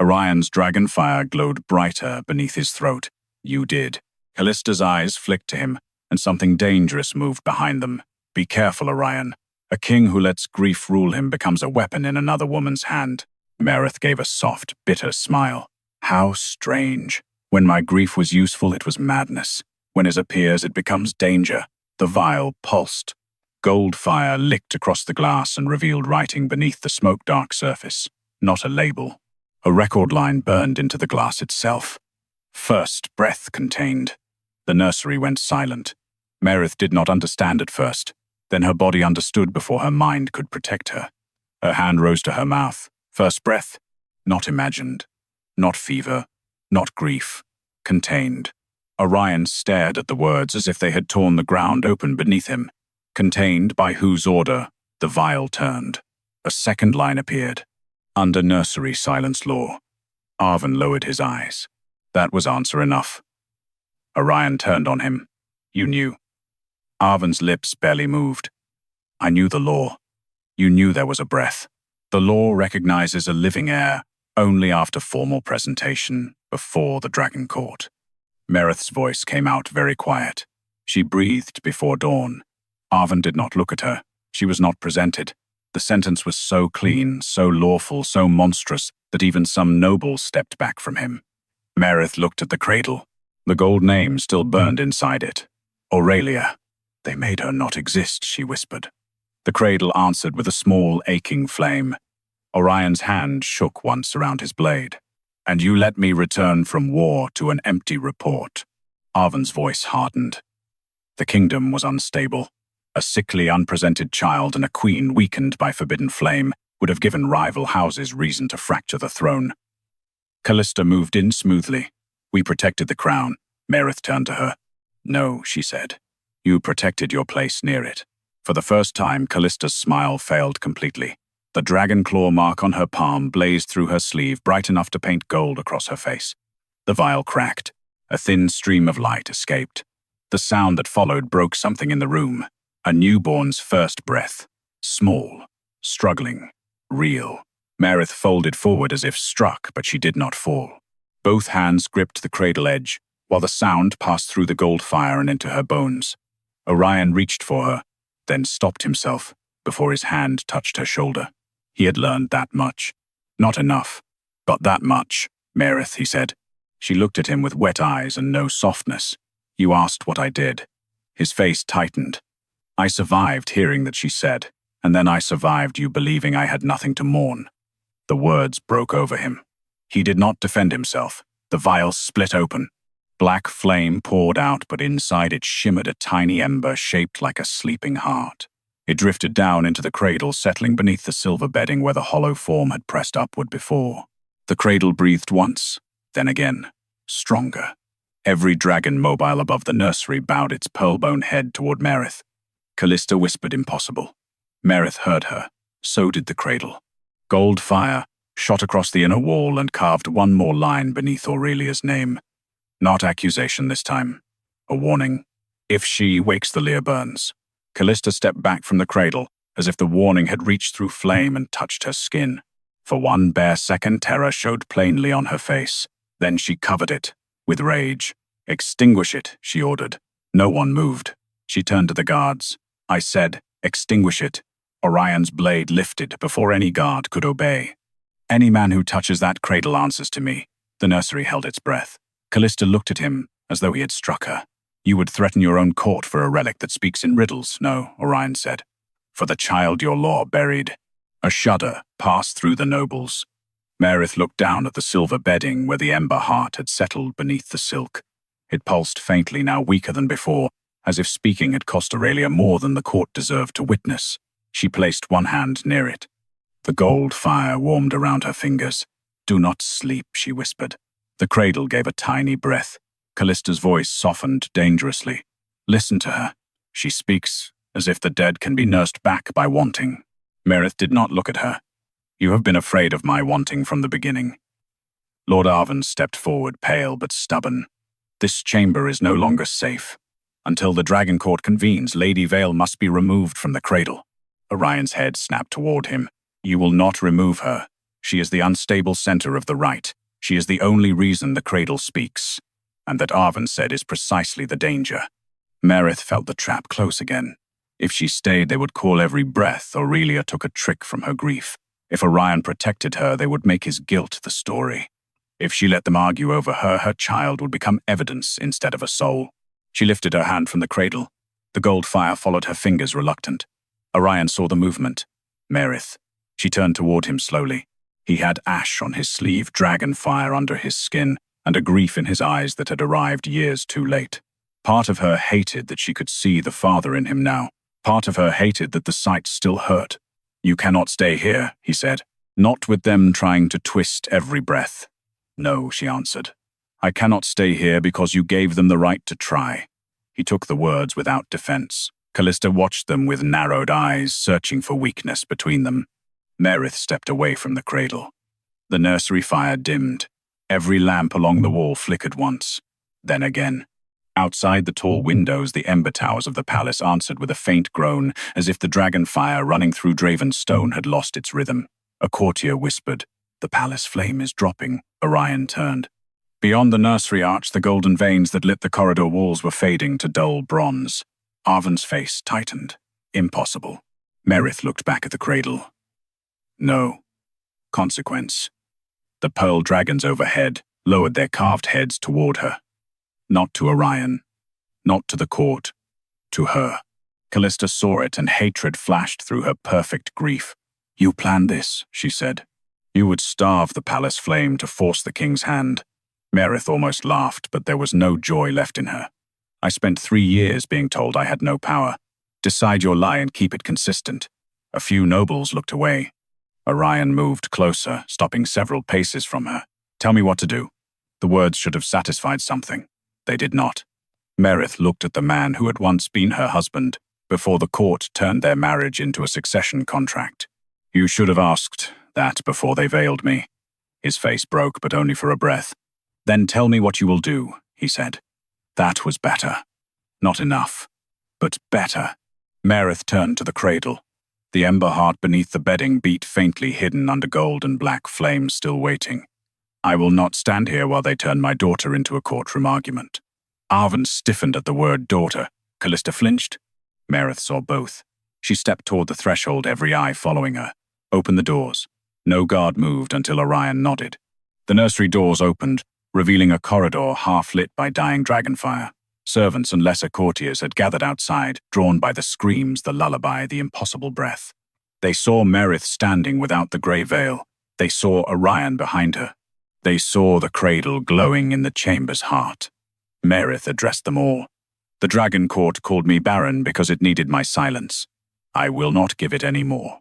Orion's dragon fire glowed brighter beneath his throat. "You did." Callista's eyes flicked to him, and something dangerous moved behind them. "Be careful, Orion. A king who lets grief rule him becomes a weapon in another woman's hand." Maerith gave a soft, bitter smile. "How strange. When my grief was useful, it was madness. When it appears, it becomes danger." The vial pulsed. Gold fire licked across the glass and revealed writing beneath the smoke-dark surface. Not a label. A record line burned into the glass itself. "First breath contained." The nursery went silent. Maerith did not understand at first. Then her body understood before her mind could protect her. Her hand rose to her mouth. First breath. Not imagined. Not fever. Not grief. Contained. Orion stared at the words as if they had torn the ground open beneath him. Contained by whose order? The vial turned. A second line appeared. Under nursery silence law. Arven lowered his eyes. That was answer enough. Orion turned on him. "You knew." Arven's lips barely moved. "I knew the law. You knew there was a breath. The law recognizes a living heir only after formal presentation, before the Dragon Court." Maerith's voice came out very quiet. She breathed before dawn. Arven did not look at her. She was not presented. The sentence was so clean, so lawful, so monstrous, that even some nobles stepped back from him. Maerith looked at the cradle. The gold name still burned inside it. "Aurelia." "They made her not exist," she whispered. The cradle answered with a small, aching flame. Orion's hand shook once around his blade. "And you let me return from war to an empty report." Arven's voice hardened. The kingdom was unstable. A sickly, unpresented child and a queen weakened by forbidden flame would have given rival houses reason to fracture the throne. Callista moved in smoothly. "We protected the crown." Maerith turned to her. "No," she said. "You protected your place near it." For the first time, Callista's smile failed completely. The dragon claw mark on her palm blazed through her sleeve, bright enough to paint gold across her face. The vial cracked. A thin stream of light escaped. The sound that followed broke something in the room. A newborn's first breath. Small, struggling, real. Maerith folded forward as if struck, but she did not fall. Both hands gripped the cradle edge, while the sound passed through the gold fire and into her bones. Orion reached for her, then stopped himself before his hand touched her shoulder. He had learned that much. Not enough, but that much. Maerith, he said. She looked at him with wet eyes and no softness. You asked what I did. His face tightened. I survived hearing that she said, and then I survived you believing I had nothing to mourn. The words broke over him. He did not defend himself. The vial split open. Black flame poured out, but inside it shimmered a tiny ember shaped like a sleeping heart. It drifted down into the cradle, settling beneath the silver bedding where the hollow form had pressed upward before. The cradle breathed once, then again, stronger. Every dragon mobile above the nursery bowed its pearl-bone head toward Maerith. Callista whispered impossible. Maerith heard her. So did the cradle. Gold fire shot across the inner wall and carved one more line beneath Aurelia's name. Not accusation this time. A warning. If she wakes, the Lear burns. Callista stepped back from the cradle, as if the warning had reached through flame and touched her skin. For one bare second, terror showed plainly on her face. Then she covered it, with rage. Extinguish it, she ordered. No one moved. She turned to the guards. I said, extinguish it. Orion's blade lifted before any guard could obey. Any man who touches that cradle answers to me. The nursery held its breath. Callista looked at him as though he had struck her. You would threaten your own court for a relic that speaks in riddles, no, Orion said. For the child your law buried. A shudder passed through the nobles. Maerith looked down at the silver bedding where the ember heart had settled beneath the silk. It pulsed faintly, now weaker than before, as if speaking had cost Aurelia more than the court deserved to witness. She placed one hand near it. The gold fire warmed around her fingers. Do not sleep, she whispered. The cradle gave a tiny breath. Callista's voice softened dangerously. Listen to her. She speaks as if the dead can be nursed back by wanting. Maerith did not look at her. You have been afraid of my wanting from the beginning. Lord Arven stepped forward, pale but stubborn. This chamber is no longer safe. Until the Dragon Court convenes, Lady Vale must be removed from the cradle. Orion's head snapped toward him. You will not remove her. She is the unstable center of the right. She is the only reason the cradle speaks. And that Arven said is precisely the danger. Maerith felt the trap close again. If she stayed, they would call every breath Aurelia took a trick from her grief. If Orion protected her, they would make his guilt the story. If she let them argue over her, her child would become evidence instead of a soul. She lifted her hand from the cradle. The gold fire followed her fingers, reluctant. Orion saw the movement. Maerith. She turned toward him slowly. He had ash on his sleeve, dragon fire under his skin, and a grief in his eyes that had arrived years too late. Part of her hated that she could see the father in him now. Part of her hated that the sight still hurt. You cannot stay here, he said. Not with them trying to twist every breath. No, she answered. I cannot stay here because you gave them the right to try. He took the words without defense. Callista watched them with narrowed eyes, searching for weakness between them. Maerith stepped away from the cradle. The nursery fire dimmed. Every lamp along the wall flickered once, then again. Outside the tall windows, the ember towers of the palace answered with a faint groan, as if the dragon fire running through Draven stone had lost its rhythm. A courtier whispered, The palace flame is dropping. Orion turned. Beyond the nursery arch, the golden veins that lit the corridor walls were fading to dull bronze. Arven's face tightened. Impossible. Maerith looked back at the cradle. No. Consequence. The pearl dragons overhead lowered their carved heads toward her. Not to Orion. Not to the court. To her. Callista saw it, and hatred flashed through her perfect grief. You planned this, she said. You would starve the palace flame to force the king's hand. Maerith almost laughed, but there was no joy left in her. I spent 3 years being told I had no power. Decide your lie and keep it consistent. A few nobles looked away. Orion moved closer, stopping several paces from her. Tell me what to do. The words should have satisfied something. They did not. Maerith looked at the man who had once been her husband, before the court turned their marriage into a succession contract. You should have asked that before they veiled me. His face broke, but only for a breath. Then tell me what you will do, he said. That was better. Not enough, but better. Maerith turned to the cradle. The ember heart beneath the bedding beat faintly, hidden under gold and black flames still waiting. I will not stand here while they turn my daughter into a courtroom argument. Arven stiffened at the word daughter. Callista flinched. Maerith saw both. She stepped toward the threshold, every eye following her. Opened the doors. No guard moved until Orion nodded. The nursery doors opened, revealing a corridor half lit by dying dragonfire. Servants and lesser courtiers had gathered outside, drawn by the screams, the lullaby, the impossible breath. They saw Maerith standing without the grey veil. They saw Orion behind her. They saw the cradle glowing in the chamber's heart. Maerith addressed them all. The Dragon Court called me Barren because it needed my silence. I will not give it any more.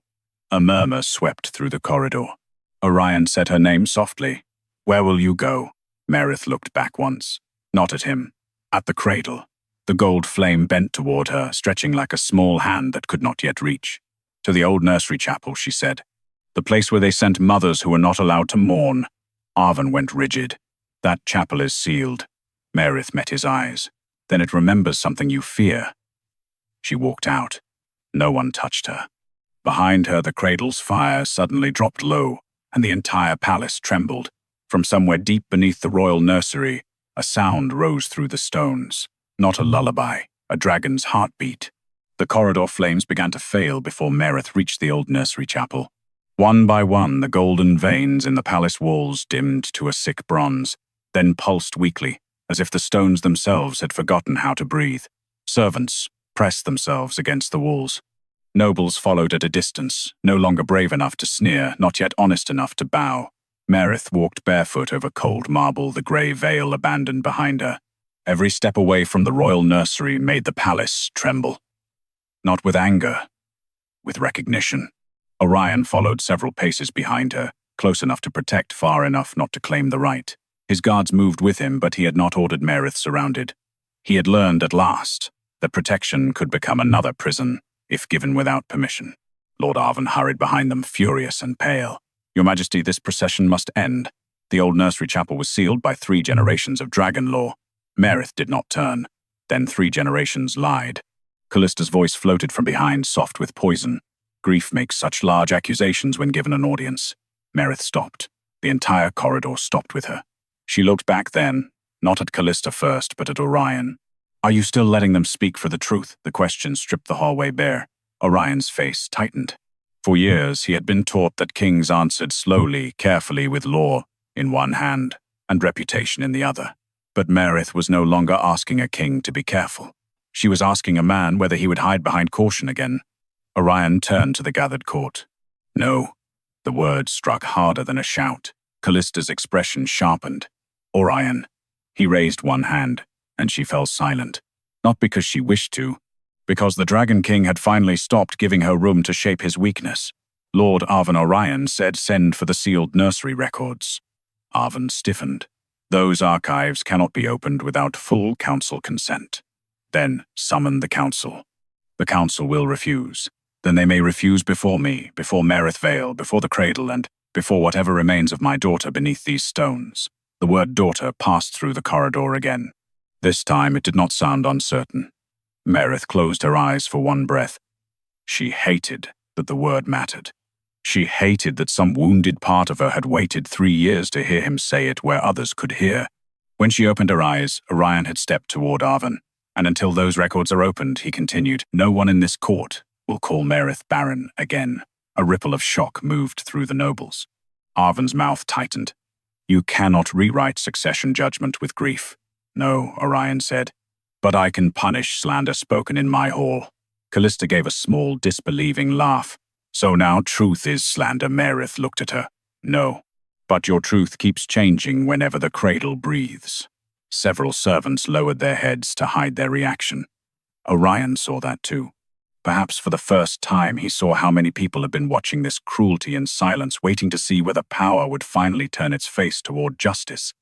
A murmur swept through the corridor. Orion said her name softly. Where will you go? Maerith looked back once. Not at him. At the cradle. The gold flame bent toward her, stretching like a small hand that could not yet reach. To the old nursery chapel, she said. The place where they sent mothers who were not allowed to mourn. Arven went rigid. That chapel is sealed. Maerith met his eyes. Then it remembers something you fear. She walked out. No one touched her. Behind her, the cradle's fire suddenly dropped low, and the entire palace trembled. From somewhere deep beneath the royal nursery, a sound rose through the stones. Not a lullaby, a dragon's heartbeat. The corridor flames began to fail before Maerith reached the old nursery chapel. One by one, the golden veins in the palace walls dimmed to a sick bronze, then pulsed weakly, as if the stones themselves had forgotten how to breathe. Servants pressed themselves against the walls. Nobles followed at a distance, no longer brave enough to sneer, not yet honest enough to bow. Maerith walked barefoot over cold marble, the grey veil abandoned behind her. Every step away from the royal nursery made the palace tremble. Not with anger, with recognition. Orion followed several paces behind her, close enough to protect, far enough not to claim the right. His guards moved with him, but he had not ordered Maerith surrounded. He had learned at last that protection could become another prison, if given without permission. Lord Arven hurried behind them, furious and pale. Your Majesty, this procession must end. The old nursery chapel was sealed by 3 generations of dragon law. Maerith did not turn. Then 3 generations lied. Callista's voice floated from behind, soft with poison. Grief makes such large accusations when given an audience. Maerith stopped. The entire corridor stopped with her. She looked back then, not at Callista first, but at Orion. Are you still letting them speak for the truth? The question stripped the hallway bare. Orion's face tightened. For years, he had been taught that kings answered slowly, carefully, with law in one hand and reputation in the other. But Maerith was no longer asking a king to be careful. She was asking a man whether he would hide behind caution again. Orion turned to the gathered court. No. The word struck harder than a shout. Callista's expression sharpened. Orion. He raised one hand, and she fell silent. Not because she wished to, because the Dragon King had finally stopped giving her room to shape his weakness. Lord Arven Orion said send for the sealed nursery records. Arven stiffened. Those archives cannot be opened without full council consent. Then summon the council. The council will refuse. Then they may refuse before me, before Maerith Vale, before the cradle, and before whatever remains of my daughter beneath these stones. The word daughter passed through the corridor again. This time it did not sound uncertain. Maerith closed her eyes for one breath. She hated that the word mattered. She hated that some wounded part of her had waited 3 years to hear him say it where others could hear. When she opened her eyes, Orion had stepped toward Arven. And until those records are opened, he continued, no one in this court will call Maerith Barren again. A ripple of shock moved through the nobles. Arven's mouth tightened. You cannot rewrite succession judgment with grief. No, Orion said. But I can punish slander spoken in my hall. Callista gave a small, disbelieving laugh. So now truth is slander. Maerith looked at her. No, but your truth keeps changing whenever the cradle breathes. Several servants lowered their heads to hide their reaction. Orion saw that too. Perhaps for the first time he saw how many people had been watching this cruelty in silence, waiting to see whether power would finally turn its face toward justice.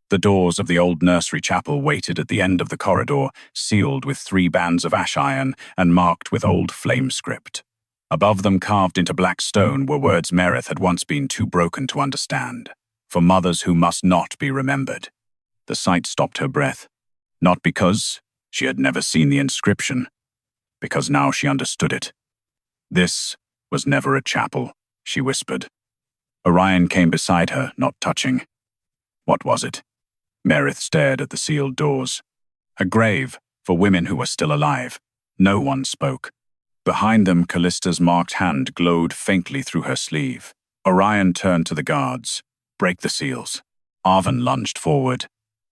The doors of the old nursery chapel waited at the end of the corridor, sealed with 3 bands of ash iron and marked with old flame script. Above them, carved into black stone, were words Maerith had once been too broken to understand. For mothers who must not be remembered. The sight stopped her breath. Not because she had never seen the inscription, because now she understood it. This was never a chapel, she whispered. Orion came beside her, not touching. What was it? Maerith stared at the sealed doors. A grave for women who were still alive. No one spoke. Behind them, Callista's marked hand glowed faintly through her sleeve. Orion turned to the guards. "Break the seals." Arven lunged forward.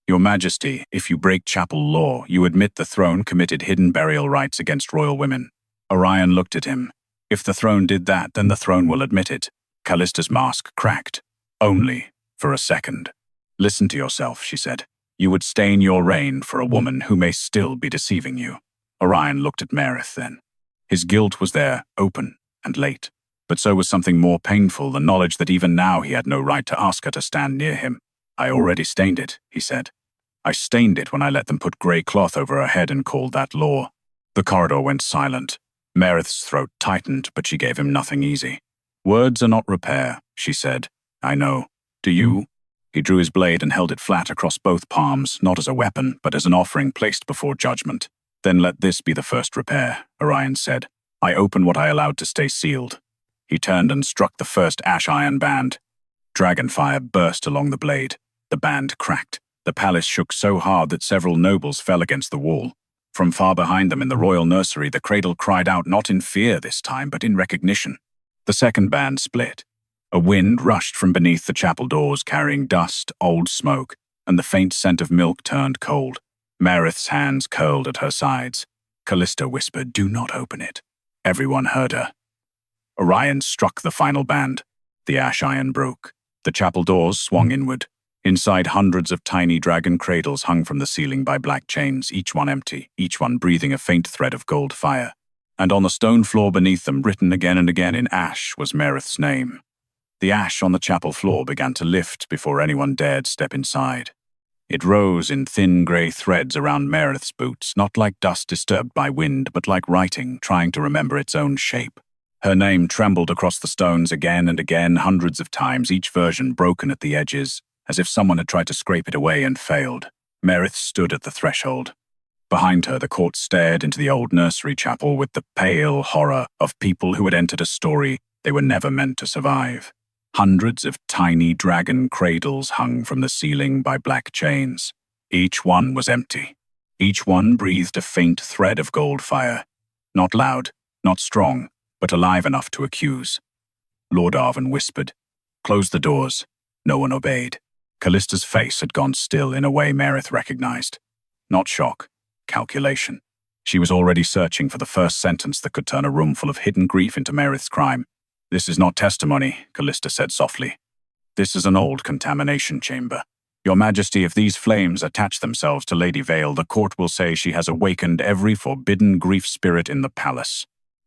"Your Majesty, if you break chapel law, you admit the throne committed hidden burial rites against royal women." Orion looked at him. "If the throne did that, then the throne will admit it." Callista's mask cracked. "Only for a second." "Listen to yourself," she said. "You would stain your reign for a woman who may still be deceiving you." Orion looked at Maerith then. His guilt was there, open and late. But so was something more painful, the knowledge that even now he had no right to ask her to stand near him. "I already stained it," he said. "I stained it when I let them put grey cloth over her head and called that law." The corridor went silent. Maerith's throat tightened, but she gave him nothing easy. "Words are not repair," she said. "I know. Do you?" He drew his blade and held it flat across both palms, not as a weapon, but as an offering placed before judgment. "Then let this be the first repair," Orion said. "I open what I allowed to stay sealed." He turned and struck the first ash iron band. Dragonfire burst along the blade. The band cracked. The palace shook so hard that several nobles fell against the wall. From far behind them in the royal nursery, the cradle cried out not in fear this time, but in recognition. The second band split. A wind rushed from beneath the chapel doors, carrying dust, old smoke, and the faint scent of milk turned cold. Maerith's hands curled at her sides. Callista whispered, "Do not open it." Everyone heard her. Orion struck the final band. The ash iron broke. The chapel doors swung inward. Inside, hundreds of tiny dragon cradles hung from the ceiling by black chains, each one empty, each one breathing a faint thread of gold fire. And on the stone floor beneath them, written again and again in ash, was Maerith's name. The ash on the chapel floor began to lift before anyone dared step inside. It rose in thin grey threads around Maerith's boots, not like dust disturbed by wind, but like writing, trying to remember its own shape. Her name trembled across the stones again and again, hundreds of times, each version broken at the edges, as if someone had tried to scrape it away and failed. Maerith stood at the threshold. Behind her, the court stared into the old nursery chapel with the pale horror of people who had entered a story they were never meant to survive. Hundreds of tiny dragon cradles hung from the ceiling by black chains. Each one was empty. Each one breathed a faint thread of gold fire. Not loud, not strong, but alive enough to accuse. Lord Arven whispered, "Close the doors." No one obeyed. Callista's face had gone still in a way Maerith recognized. Not shock, calculation. She was already searching for the first sentence that could turn a room full of hidden grief into Maerith's crime. "This is not testimony," Callista said softly. "This is an old contamination chamber. Your Majesty, if these flames attach themselves to Lady Vale, the court will say she has awakened every forbidden grief spirit in the palace."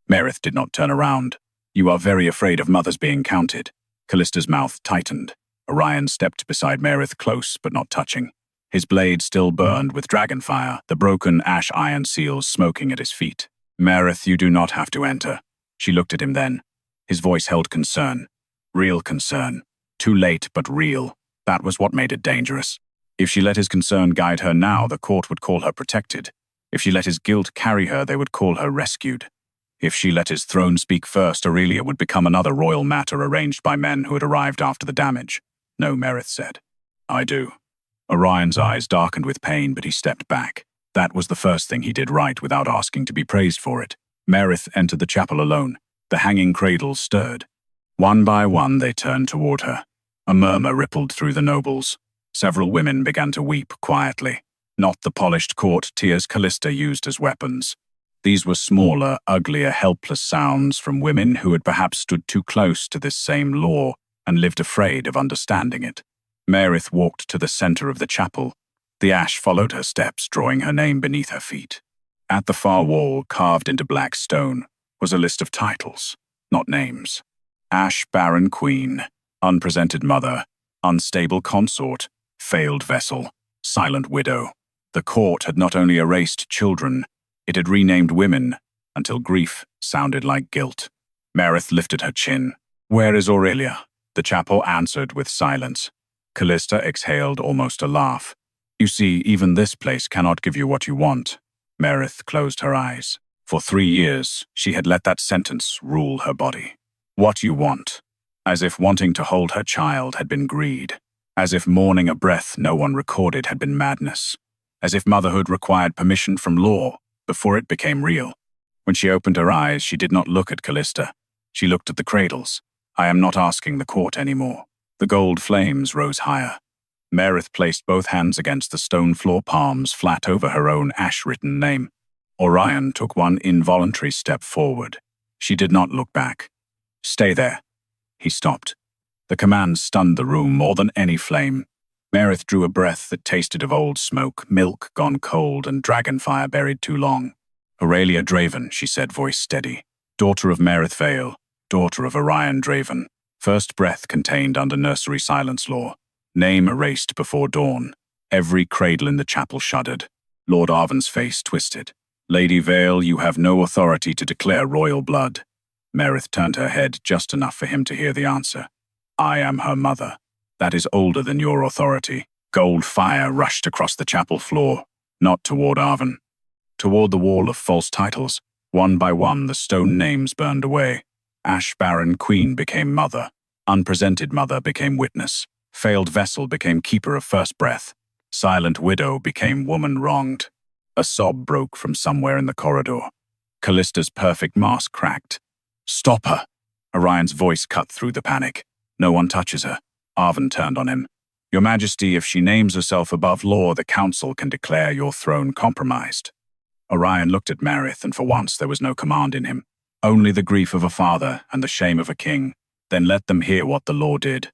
Maerith did not turn around. "You are very afraid of mothers being counted." Callista's mouth tightened. Orion stepped beside Maerith, close but not touching. His blade still burned with dragonfire, the broken ash iron seals smoking at his feet. "Maerith, you do not have to enter." She looked at him then. His voice held concern. Real concern. Too late, but real. That was what made it dangerous. If she let his concern guide her now, the court would call her protected. If she let his guilt carry her, they would call her rescued. If she let his throne speak first, Aurelia would become another royal matter arranged by men who had arrived after the damage. "No," Maerith said. "I do." Orion's eyes darkened with pain, but he stepped back. That was the first thing he did right without asking to be praised for it. Maerith entered the chapel alone. The hanging cradles stirred. One by one they turned toward her. A murmur rippled through the nobles. Several women began to weep quietly. Not the polished court tears Callista used as weapons. These were smaller, uglier, helpless sounds from women who had perhaps stood too close to this same law and lived afraid of understanding it. Maerith walked to the center of the chapel. The ash followed her steps, drawing her name beneath her feet. At the far wall, carved into black stone, was a list of titles, not names. Ash Barren Queen, Unpresented Mother, Unstable Consort, Failed Vessel, Silent Widow. The court had not only erased children, it had renamed women until grief sounded like guilt. Maerith lifted her chin. "Where is Aurelia?" The chapel answered with silence. Callista exhaled almost a laugh. "You see, even this place cannot give you what you want." Maerith closed her eyes. For 3 years, she had let that sentence rule her body. What you want. As if wanting to hold her child had been greed. As if mourning a breath no one recorded had been madness. as if motherhood required permission from law before it became real. When she opened her eyes, she did not look at Callista. She looked at the cradles. I am not asking the court anymore. The gold flames rose higher. Maerith placed both hands against the stone floor palms flat over her own ash-written name. Orion took one involuntary step forward. She did not look back. Stay there. He stopped. The command stunned the room more than any flame. Maerith drew a breath that tasted of old smoke, milk gone cold, and dragon fire buried too long. Aurelia Draven, she said, voice steady. Daughter of Maerith Vale, daughter of Orion Draven. First breath contained under nursery silence law. Name erased before dawn. Every cradle in the chapel shuddered. Lord Arven's face twisted. Lady Vale, you have no authority to declare royal blood. Maerith turned her head just enough for him to hear the answer. I am her mother. That is older than your authority. Gold fire rushed across the chapel floor, not toward Arven. Toward the wall of false titles. One by one, the stone names burned away. Ash Barren Queen became mother. Unpresented mother became witness. Failed vessel became keeper of first breath. Silent widow became woman wronged. A sob broke from somewhere in the corridor. Callista's perfect mask cracked. Stop her! Orion's voice cut through the panic. No one touches her. Arven turned on him. Your Majesty, if she names herself above law, the council can declare your throne compromised. Orion looked at Maerith, and for once there was no command in him. Only the grief of a father and the shame of a king. Then let them hear what the law did.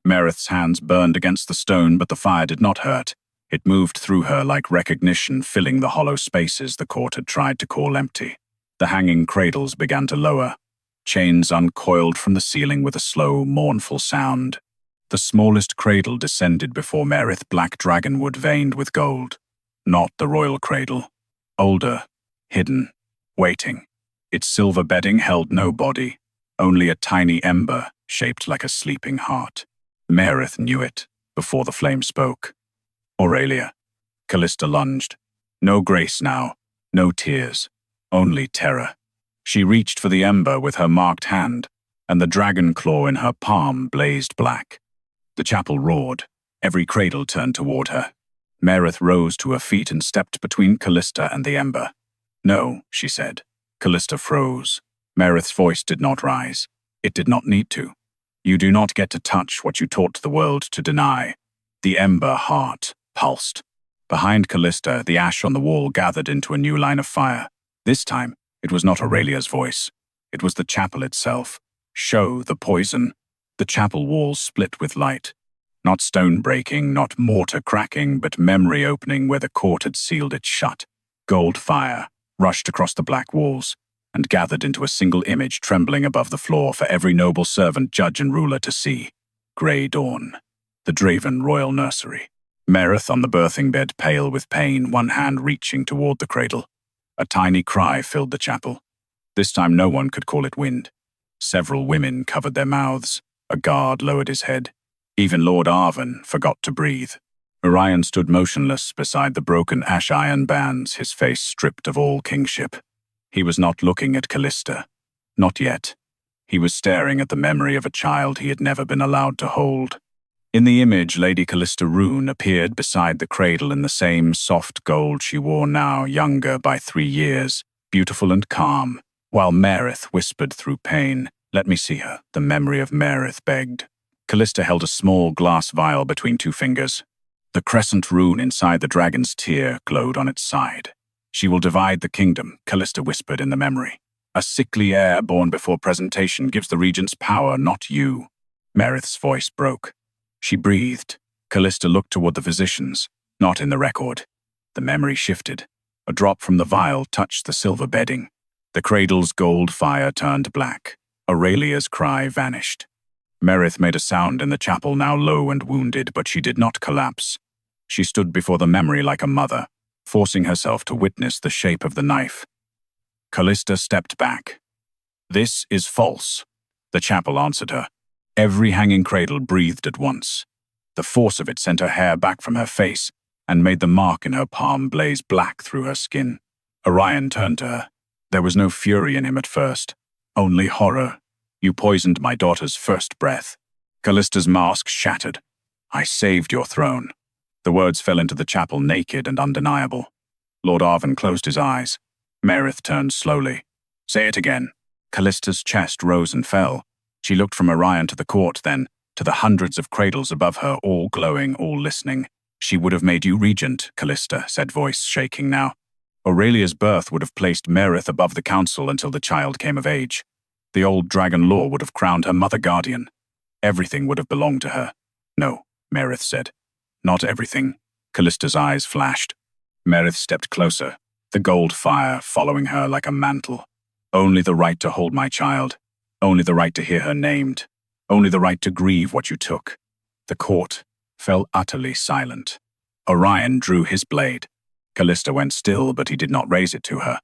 Maerith's hands burned against the stone, but the fire did not hurt. It moved through her like recognition, filling the hollow spaces the court had tried to call empty. The hanging cradles began to lower. Chains uncoiled from the ceiling with a slow, mournful sound. The smallest cradle descended before Maerith, black dragonwood veined with gold. Not the royal cradle. Older, hidden, waiting. Its silver bedding held no body, only a tiny ember shaped like a sleeping heart. Maerith knew it before the flame spoke. Aurelia. Callista lunged. No grace now, no tears, only terror. She reached for the ember with her marked hand, and the dragon claw in her palm blazed black. The chapel roared. Every cradle turned toward her. Maerith rose to her feet and stepped between Callista and the ember. No, she said. Callista froze. Maerith's voice did not rise. It did not need to. You do not get to touch what you taught the world to deny. The ember heart pulsed. Behind Callista, the ash on the wall gathered into a new line of fire. This time, it was not Aurelia's voice. It was the chapel itself. Show the poison. The chapel walls split with light. Not stone breaking, not mortar cracking, but memory opening where the court had sealed it shut. Gold fire rushed across the black walls and gathered into a single image trembling above the floor for every noble servant, judge, and ruler to see. Grey dawn. The Draven Royal Nursery. Maerith on the birthing bed, pale with pain, one hand reaching toward the cradle. A tiny cry filled the chapel. This time no one could call it wind. Several women covered their mouths. A guard lowered his head. Even Lord Arven forgot to breathe. Orion stood motionless beside the broken ash iron bands, his face stripped of all kingship. He was not looking at Callista. Not yet. He was staring at the memory of a child he had never been allowed to hold. In the image, Lady Callista Rune appeared beside the cradle in the same soft gold she wore now, younger by 3 years, beautiful and calm, while Maerith whispered through pain, "Let me see her." The memory of Maerith begged. Callista held a small glass vial between 2 fingers. The crescent rune inside the dragon's tear glowed on its side. "She will divide the kingdom," Callista whispered in the memory. "A sickly heir born before presentation gives the regent's power, not you." Maerith's voice broke. She breathed. Callista looked toward the physicians, not in the record. The memory shifted. A drop from the vial touched the silver bedding. The cradle's gold fire turned black. Aurelia's cry vanished. Maerith made a sound in the chapel, now low and wounded, but she did not collapse. She stood before the memory like a mother, forcing herself to witness the shape of the knife. Callista stepped back. "This is false," the chapel answered her. Every hanging cradle breathed at once. The force of it sent her hair back from her face and made the mark in her palm blaze black through her skin. Orion turned to her. There was no fury in him at first, only horror. "You poisoned my daughter's first breath." Callista's mask shattered. "I saved your throne." The words fell into the chapel naked and undeniable. Lord Arven closed his eyes. Maerith turned slowly. "Say it again." Callista's chest rose and fell. She looked from Orion to the court, then to the hundreds of cradles above her, all glowing, all listening. "She would have made you regent," Callista said, voice shaking now. "Aurelia's birth would have placed Maerith above the council until the child came of age. The old dragon law would have crowned her mother guardian. Everything would have belonged to her." "No," Maerith said. "Not everything." Callista's eyes flashed. Maerith stepped closer, the gold fire following her like a mantle. "Only the right to hold my child. Only the right to hear her named. Only the right to grieve what you took." The court fell utterly silent. Orion drew his blade. Callista went still, but he did not raise it to her.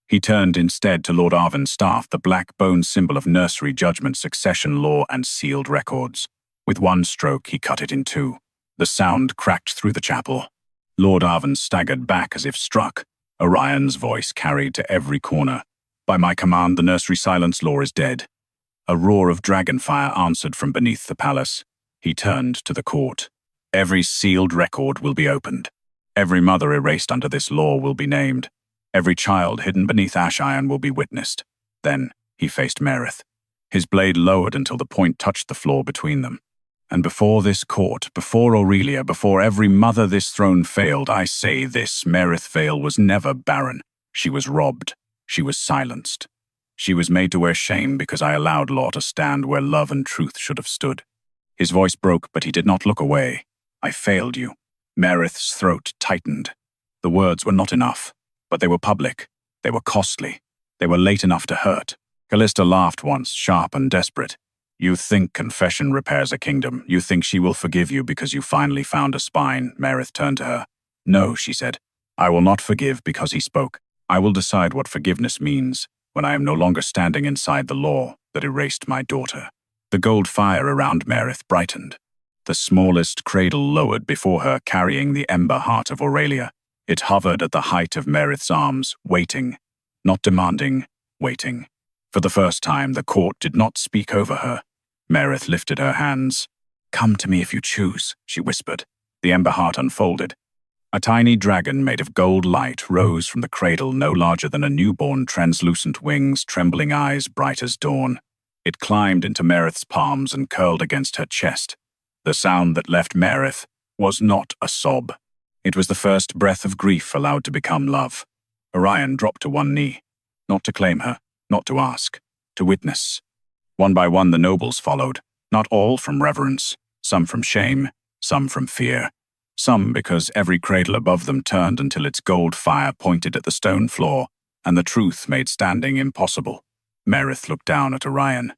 He turned instead to Lord Arven's staff, the black bone symbol of nursery judgment, succession law, and sealed records. With one stroke, he cut it in two. The sound cracked through the chapel. Lord Arven staggered back as if struck. Orion's voice carried to every corner. "By my command, the nursery silence law is dead." A roar of dragonfire answered from beneath the palace. He turned to the court. "Every sealed record will be opened. Every mother erased under this law will be named. Every child hidden beneath ash iron will be witnessed." Then he faced Maerith. His blade lowered until the point touched the floor between them. "And before this court, before Aurelia, before every mother this throne failed, I say this: Maerith Vale was never barren. She was robbed. She was silenced. She was made to wear shame because I allowed law to stand where love and truth should have stood." His voice broke, but he did not look away. "I failed you." Maerith's throat tightened. The words were not enough, but they were public. They were costly. They were late enough to hurt. Callista laughed once, sharp and desperate. "You think confession repairs a kingdom. You think she will forgive you because you finally found a spine." Maerith turned to her. "No," she said. "I will not forgive because he spoke. I will decide what forgiveness means when I am no longer standing inside the law that erased my daughter." The gold fire around Maerith brightened. The smallest cradle lowered before her, carrying the ember heart of Aurelia. It hovered at the height of Maerith's arms, waiting. Not demanding, waiting. For the first time, the court did not speak over her. Maerith lifted her hands. "Come to me if you choose," she whispered. The ember heart unfolded. A tiny dragon made of gold light rose from the cradle, no larger than a newborn, translucent wings, trembling eyes, bright as dawn. It climbed into Maerith's palms and curled against her chest. The sound that left Maerith was not a sob. It was the first breath of grief allowed to become love. Orion dropped to one knee, not to claim her, not to ask, to witness. One by one the nobles followed, not all from reverence, some from shame, some from fear, some because every cradle above them turned until its gold fire pointed at the stone floor, and the truth made standing impossible. Maerith looked down at Orion.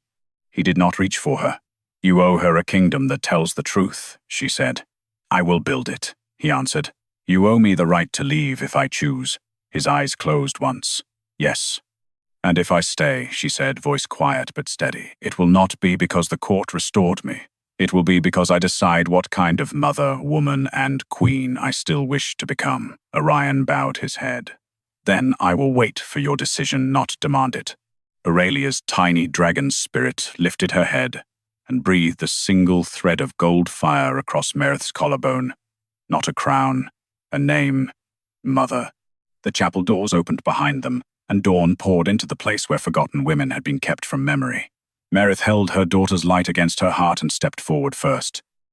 He did not reach for her. "You owe her a kingdom that tells the truth," she said. "I will build it," he answered. "You owe me the right to leave if I choose." His eyes closed once. "Yes. And if I stay," she said, voice quiet but steady, "it will not be because the court restored me. It will be because I decide what kind of mother, woman, and queen I still wish to become." Orion bowed his head. "Then I will wait for your decision, not demand it." Aurelia's tiny dragon spirit lifted her head and breathed a single thread of gold fire across Maerith's collarbone. Not a crown, a name, Mother. The chapel doors opened behind them, and dawn poured into the place where forgotten women had been kept from memory. Maerith held her daughter's light against her heart and stepped forward first.